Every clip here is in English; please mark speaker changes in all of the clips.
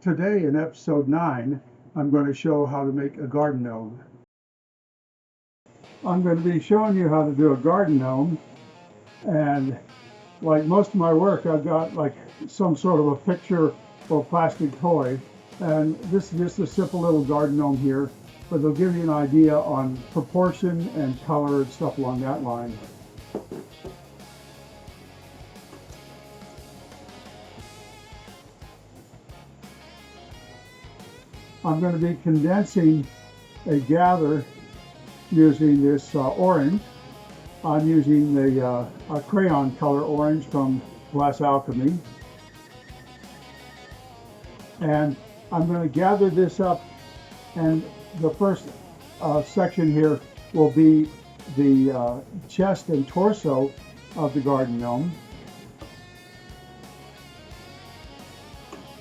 Speaker 1: Today in episode 9, I'm going to show how to make a garden gnome. I'm going to be showing you how to do a garden gnome, and like most of my work, I've got like some sort of a picture or plastic toy, and this is just a simple little garden gnome here, but they'll give you an idea on proportion and color and stuff along that line. I'm going to be condensing a gather using this orange. I'm using the a crayon color orange from Glass Alchemy. And I'm going to gather this up, and the first section here will be the chest and torso of the garden gnome.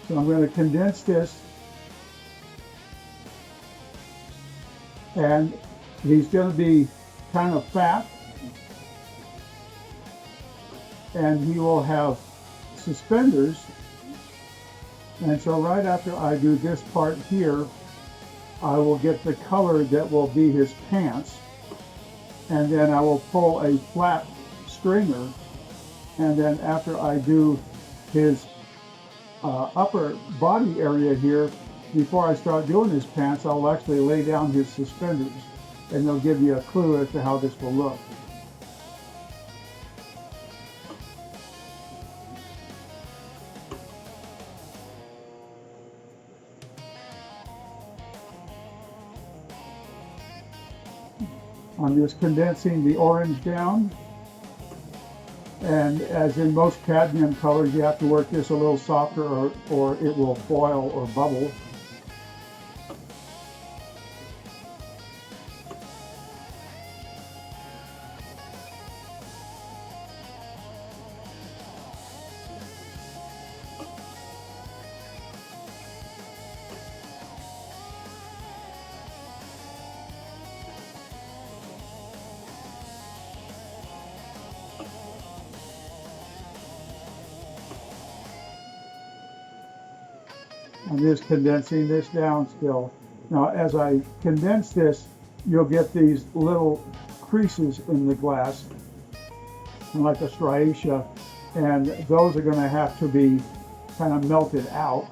Speaker 1: So I'm going to condense this, and he's going to be kind of fat, and he will have suspenders. And so right after I do this part here, I will get the color that will be his pants, and then I will pull a flat stringer, and then after I do his upper body area here, before I start doing his pants, I'll actually lay down his suspenders, and they'll give you a clue as to how this will look. I'm just condensing the orange down, and as in most cadmium colors, you have to work this a little softer or it will boil or bubble. I'm just condensing this down still. Now, as I condense this, you'll get these little creases in the glass, like a striatia, and those are going to have to be kind of melted out,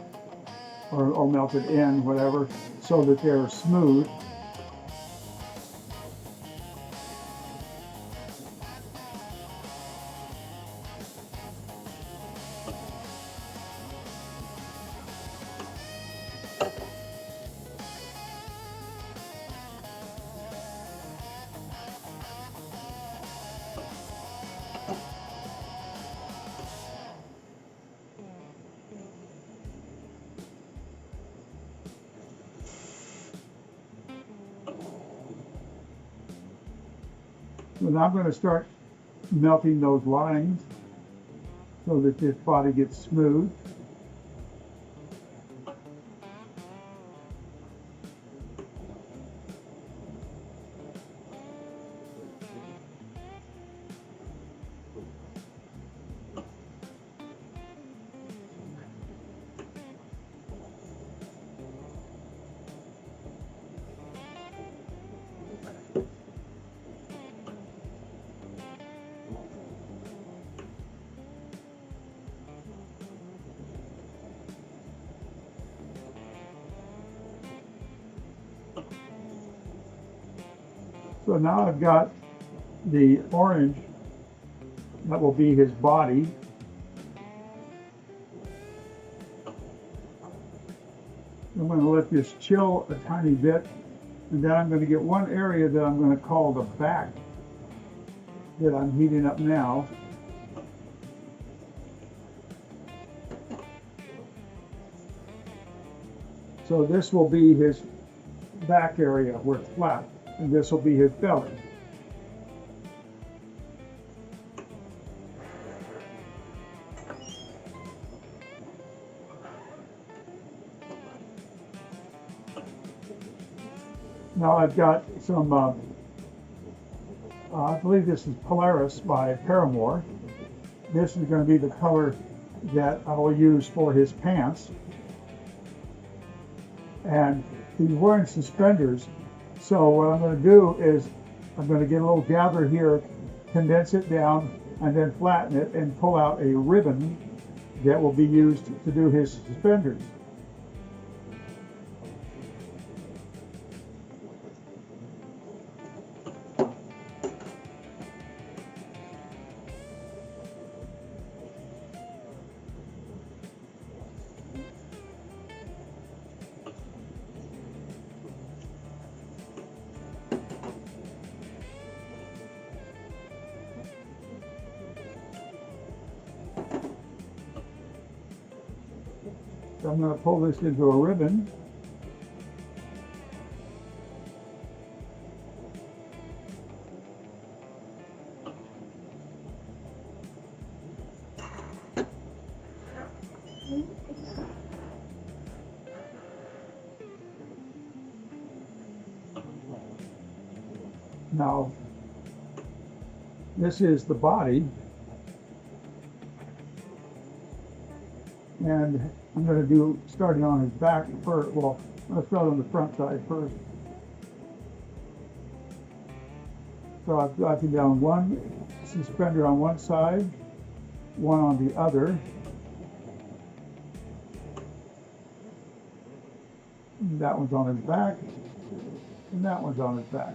Speaker 1: or melted in, whatever, so that they're smooth. So now I'm going to start melting those lines so that this body gets smooth. So now I've got the orange that will be his body. I'm going to let this chill a tiny bit, and then I'm going to get one area that I'm going to call the back that I'm heating up now. So this will be his back area where it's flat, and this will be his belly. Now I've got some, I believe this is Polaris by Paramore. This is going to be the color that I will use for his pants. and he's wearing suspenders. So what I'm going to do is I'm going to get a little gather here, condense it down, and then flatten it and pull out a ribbon that will be used to do his suspenders. So I'm going to pull this into a ribbon. Now, this is the body, and I'm going to do, starting on his back first. Well, let's start on the front side first. So I've got down one suspender on one side, one on the other. And that one's on his back, and that one's on his back.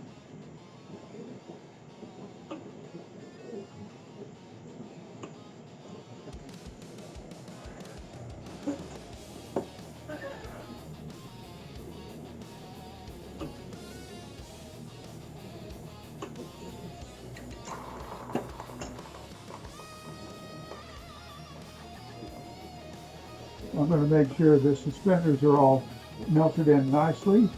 Speaker 1: I'm going to make sure the suspenders are all melted in nicely.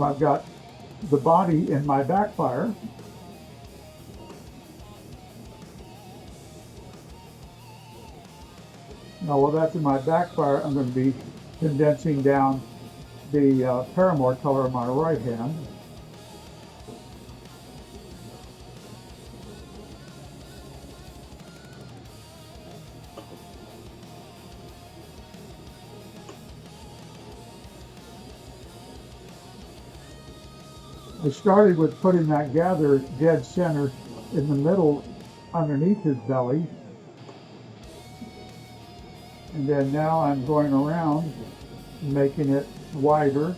Speaker 1: I've got the body in my backfire. Now, while that's in my backfire, I'm going to be condensing down the paramour color on my right hand. I started with putting that gather dead center in the middle underneath his belly. And then now I'm going around, making it wider.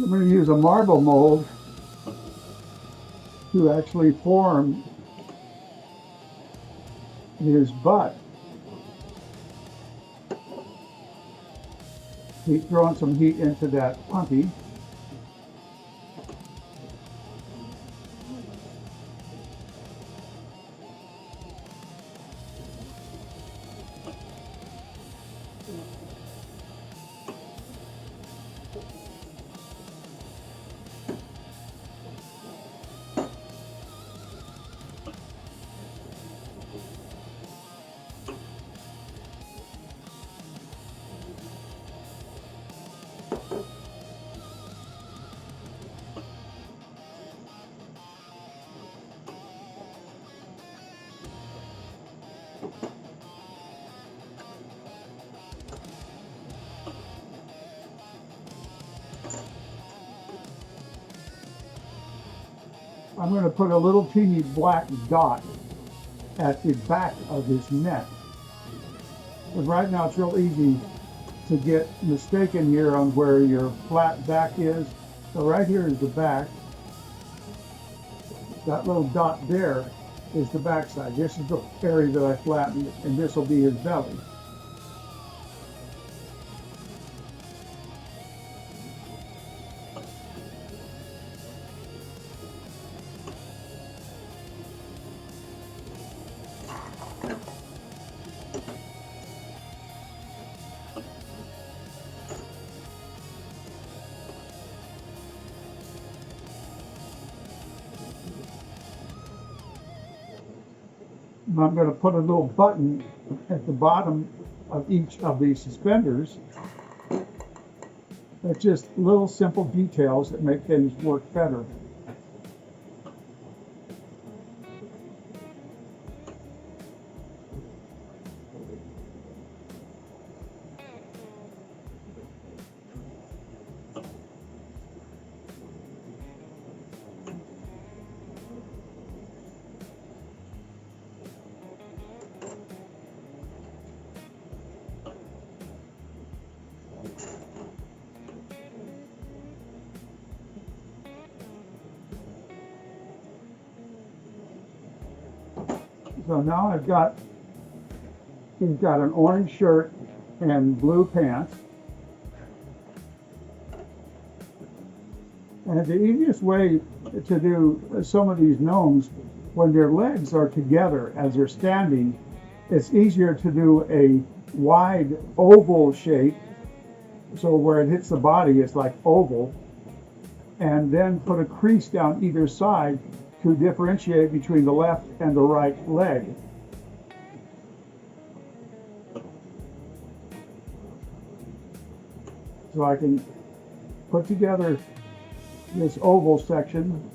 Speaker 1: I'm going to use a marble mold to actually form his butt. He's throwing some heat into that puppy. I'm going to put a little teeny black dot at the back of his neck. But right now it's real easy to get mistaken here on where your flat back is. So right here is the back. That little dot there is the back side. This is the area that I flattened, and this will be his belly. I'm going to put a little button at the bottom of each of these suspenders. It's just little simple details that make things work better. So now he's got an orange shirt and blue pants. And the easiest way to do some of these gnomes, when their legs are together as they're standing, it's easier to do a wide oval shape. So where it hits the body, it's like oval. And then put a crease down either side to differentiate between the left and the right leg. So I can put together this oval section.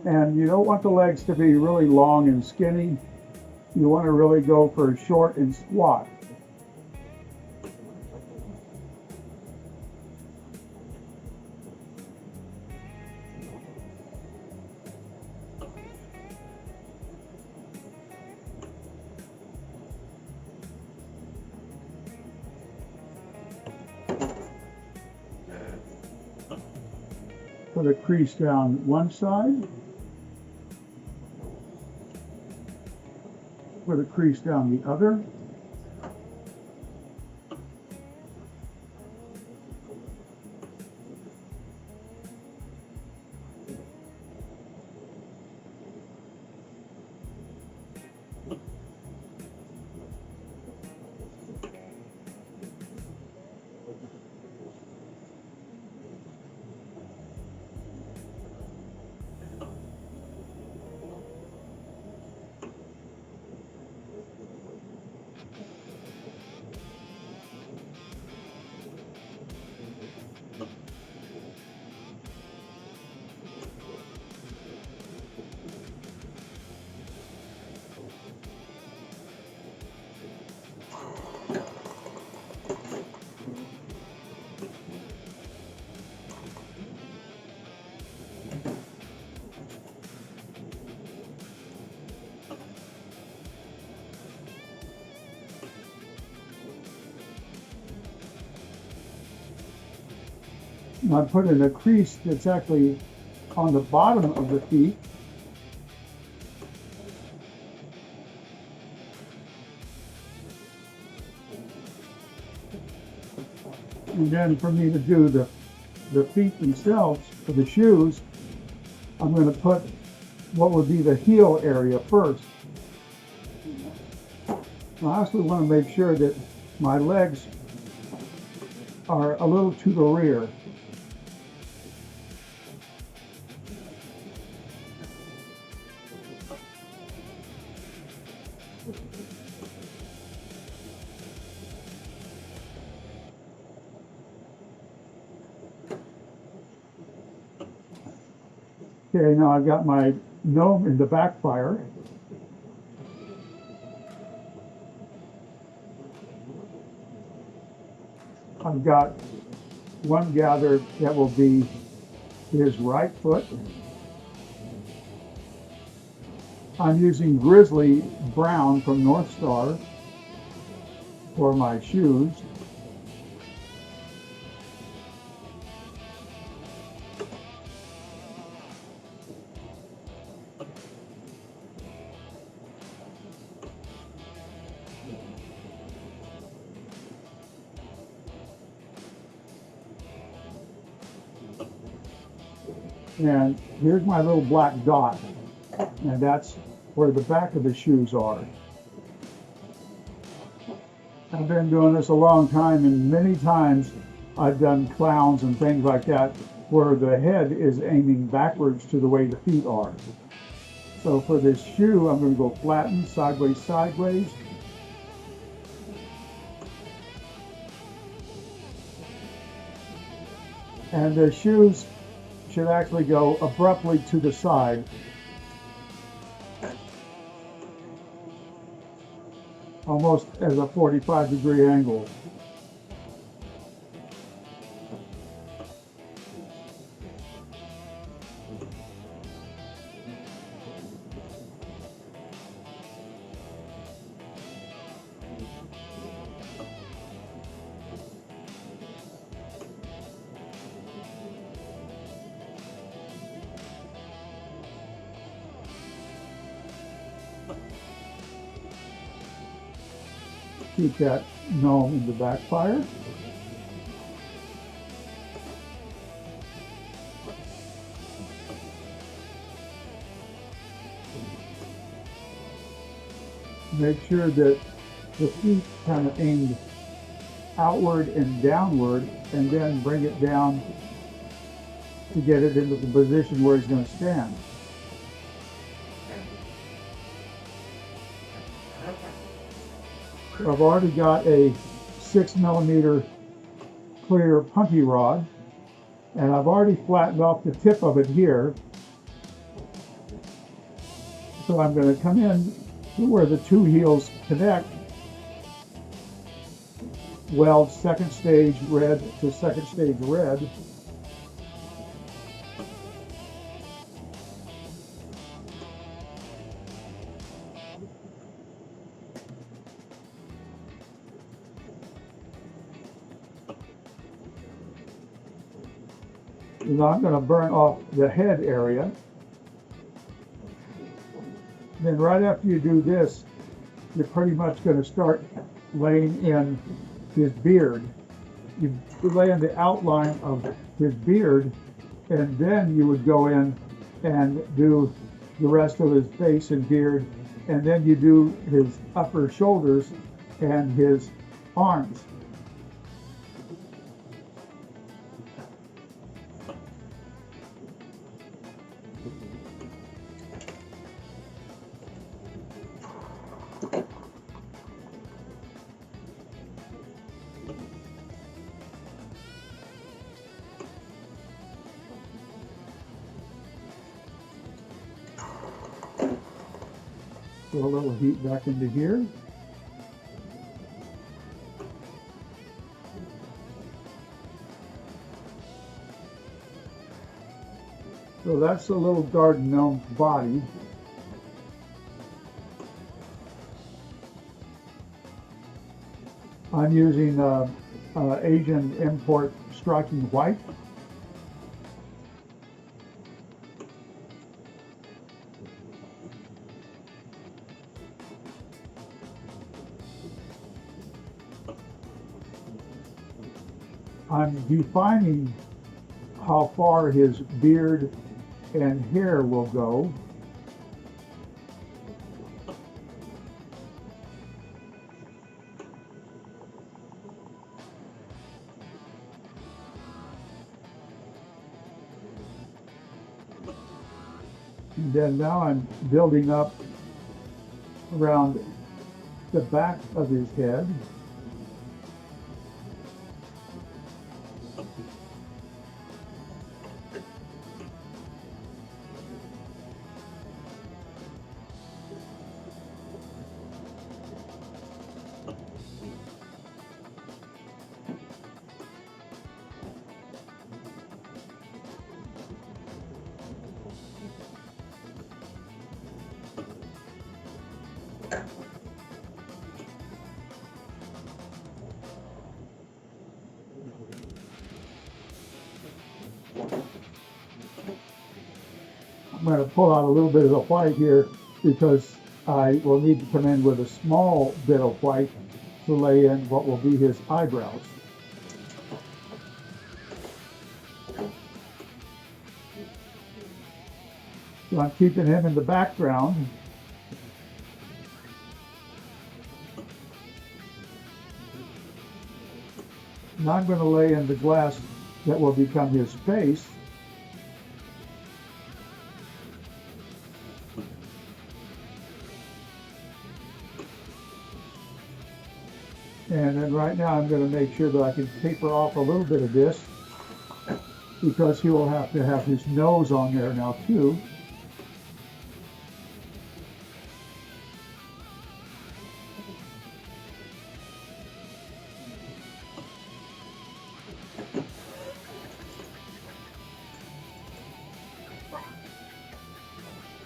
Speaker 1: And you don't want the legs to be really long and skinny. You want to really go for short and squat. Put a crease down one side. Put a crease down the other. Now I put in a crease that's actually on the bottom of the feet. And then for me to do the feet themselves, for the shoes, I'm going to put what would be the heel area first. I also want to make sure that my legs are a little to the rear. Okay, now I've got my gnome in the backfire. I've got one gather that will be his right foot. I'm using Grizzly Brown from North Star for my shoes. And here's my little black dot, and that's where the back of the shoes are. I've been doing this a long time, and many times I've done clowns and things like that where the head is aiming backwards to the way the feet are. So for this shoe, I'm going to go flatten, sideways, sideways. And the shoes should actually go abruptly to the side. Almost as a 45-degree angle. Keep that gnome in the backfire. Make sure that the feet kind of aimed outward and downward, and then bring it down to get it into the position where he's going to stand. I've already got a 6mm clear punty rod, and I've already flattened off the tip of it here. So I'm going to come in to where the two heels connect, weld second stage red to second stage red. Now I'm going to burn off the head area. Then right after you do this, you're pretty much going to start laying in his beard. You lay in the outline of his beard, and then you would go in and do the rest of his face and beard, and then you do his upper shoulders and his arms. Throw a little heat back into here. So that's the little garden gnome body. I'm using Asian import striking white. I'm defining how far his beard and hair will go. And then now I'm building up around the back of his head. I'm going to pull out a little bit of the white here because I will need to come in with a small bit of white to lay in what will be his eyebrows. So I'm keeping him in the background. Now I'm going to lay in the glass that will become his face. And then right now I'm going to make sure that I can taper off a little bit of this, because he will have to have his nose on there now too.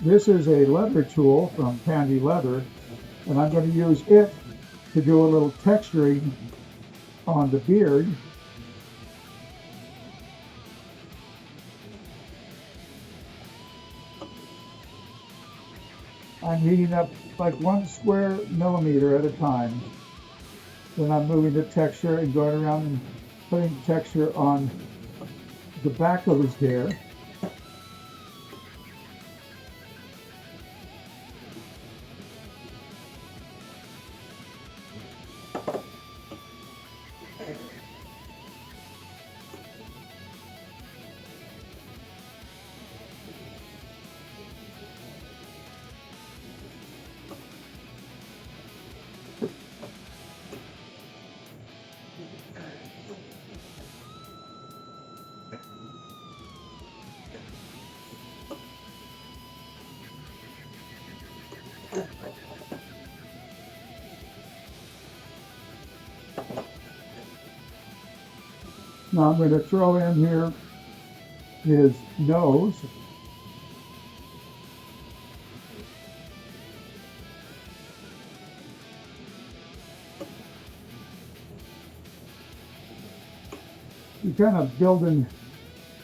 Speaker 1: This is a leather tool from Candy Leather, and I'm going to use it to do a little texturing on the beard. I'm heating up like 1 square millimeter at a time. Then I'm moving the texture and going around and putting texture on the back of his hair. Now I'm going to throw in here his nose. You're kind of building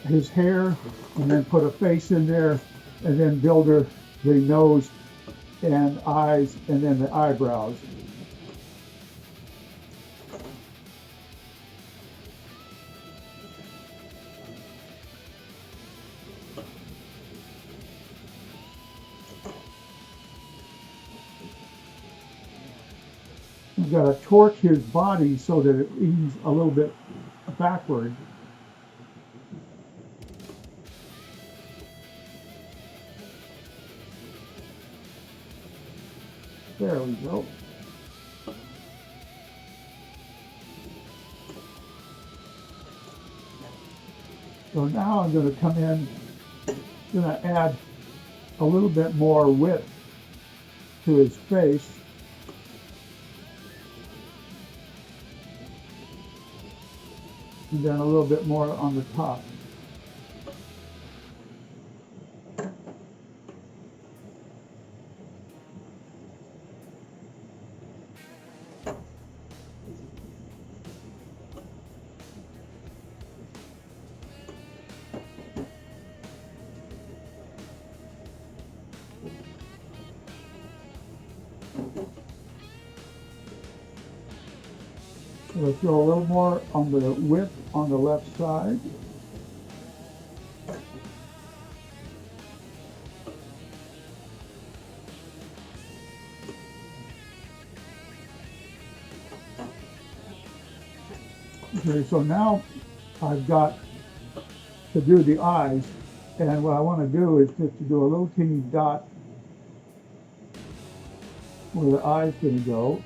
Speaker 1: his hair and then put a face in there and then build the nose and eyes and then the eyebrows. You've got to torque his body so that it leans a little bit backward. There we go. So now I'm going to come in, going to add a little bit more width to his face. And then a little bit more on the top. We'll throw a little more on the width on the left side. Okay, so now I've got to do the eyes, and what I want to do is just to do a little teeny dot where the eye's going to go.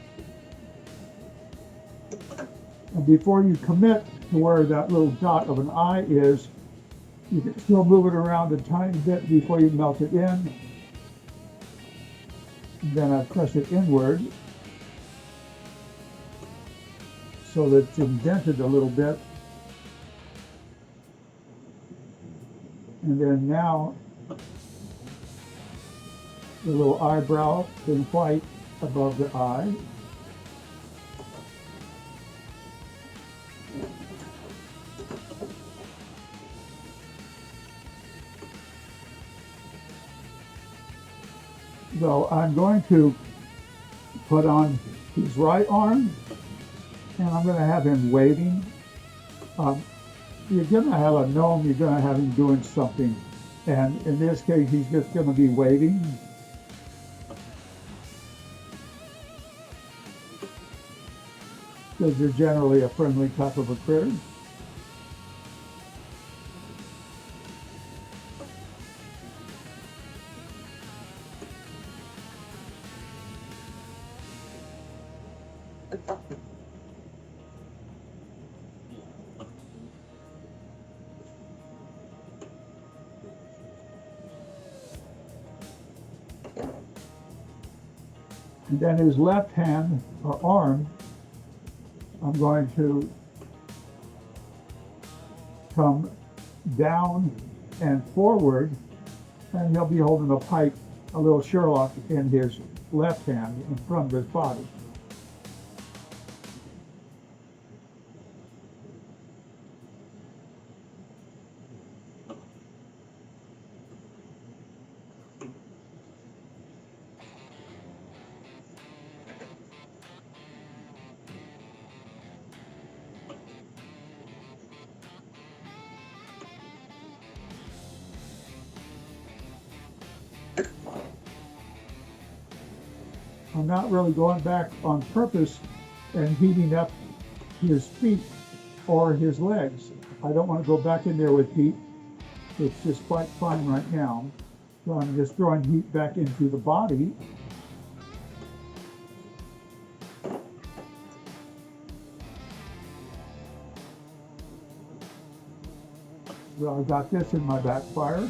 Speaker 1: And before you commit to where that little dot of an eye is, you can still move it around a tiny bit before you melt it in. And then I press it inward so that it's indented a little bit. And then now the little eyebrow in white above the eye. So I'm going to put on his right arm, and I'm going to have him waving. You're going to have a gnome, you're going to have him doing something And in this case, he's just going to be waving. Because they're generally a friendly type of a critter. And then his left hand or arm, I'm going to come down and forward, and he'll be holding a pipe, a little Sherlock, in his left hand in front of his body. I'm not really going back on purpose and heating up his feet or his legs. I don't want to go back in there with heat. It's just quite fine right now. So I'm just throwing heat back into the body. So I got this in my backfire.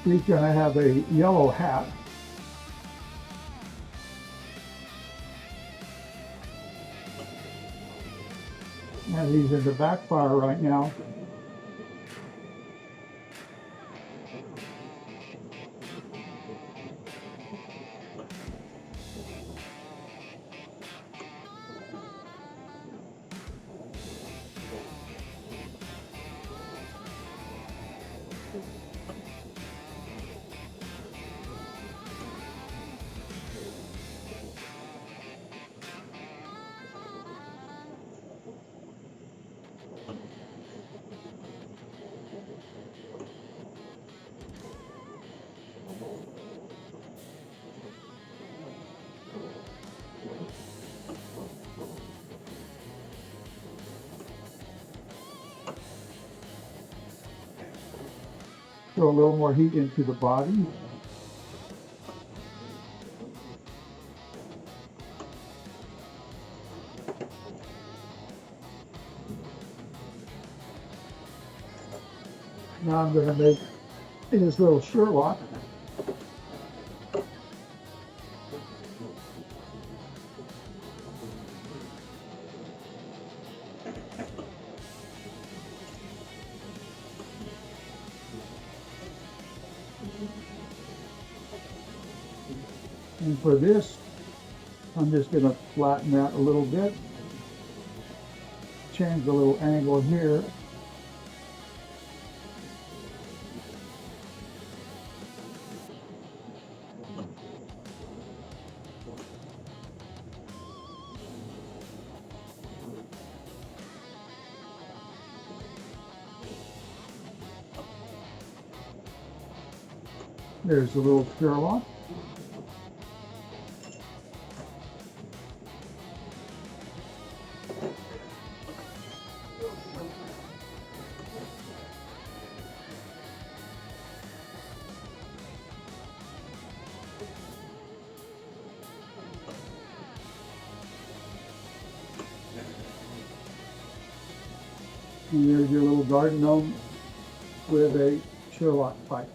Speaker 1: He's going to have a yellow hat. And he's in the backfire right now. Throw a little more heat into the body. Now I'm going to make his little Sherlock. And for this, I'm just going to flatten that a little bit. Change the little angle here. There's the little Sherlock. And there's your little garden gnome with a Sherlock fight.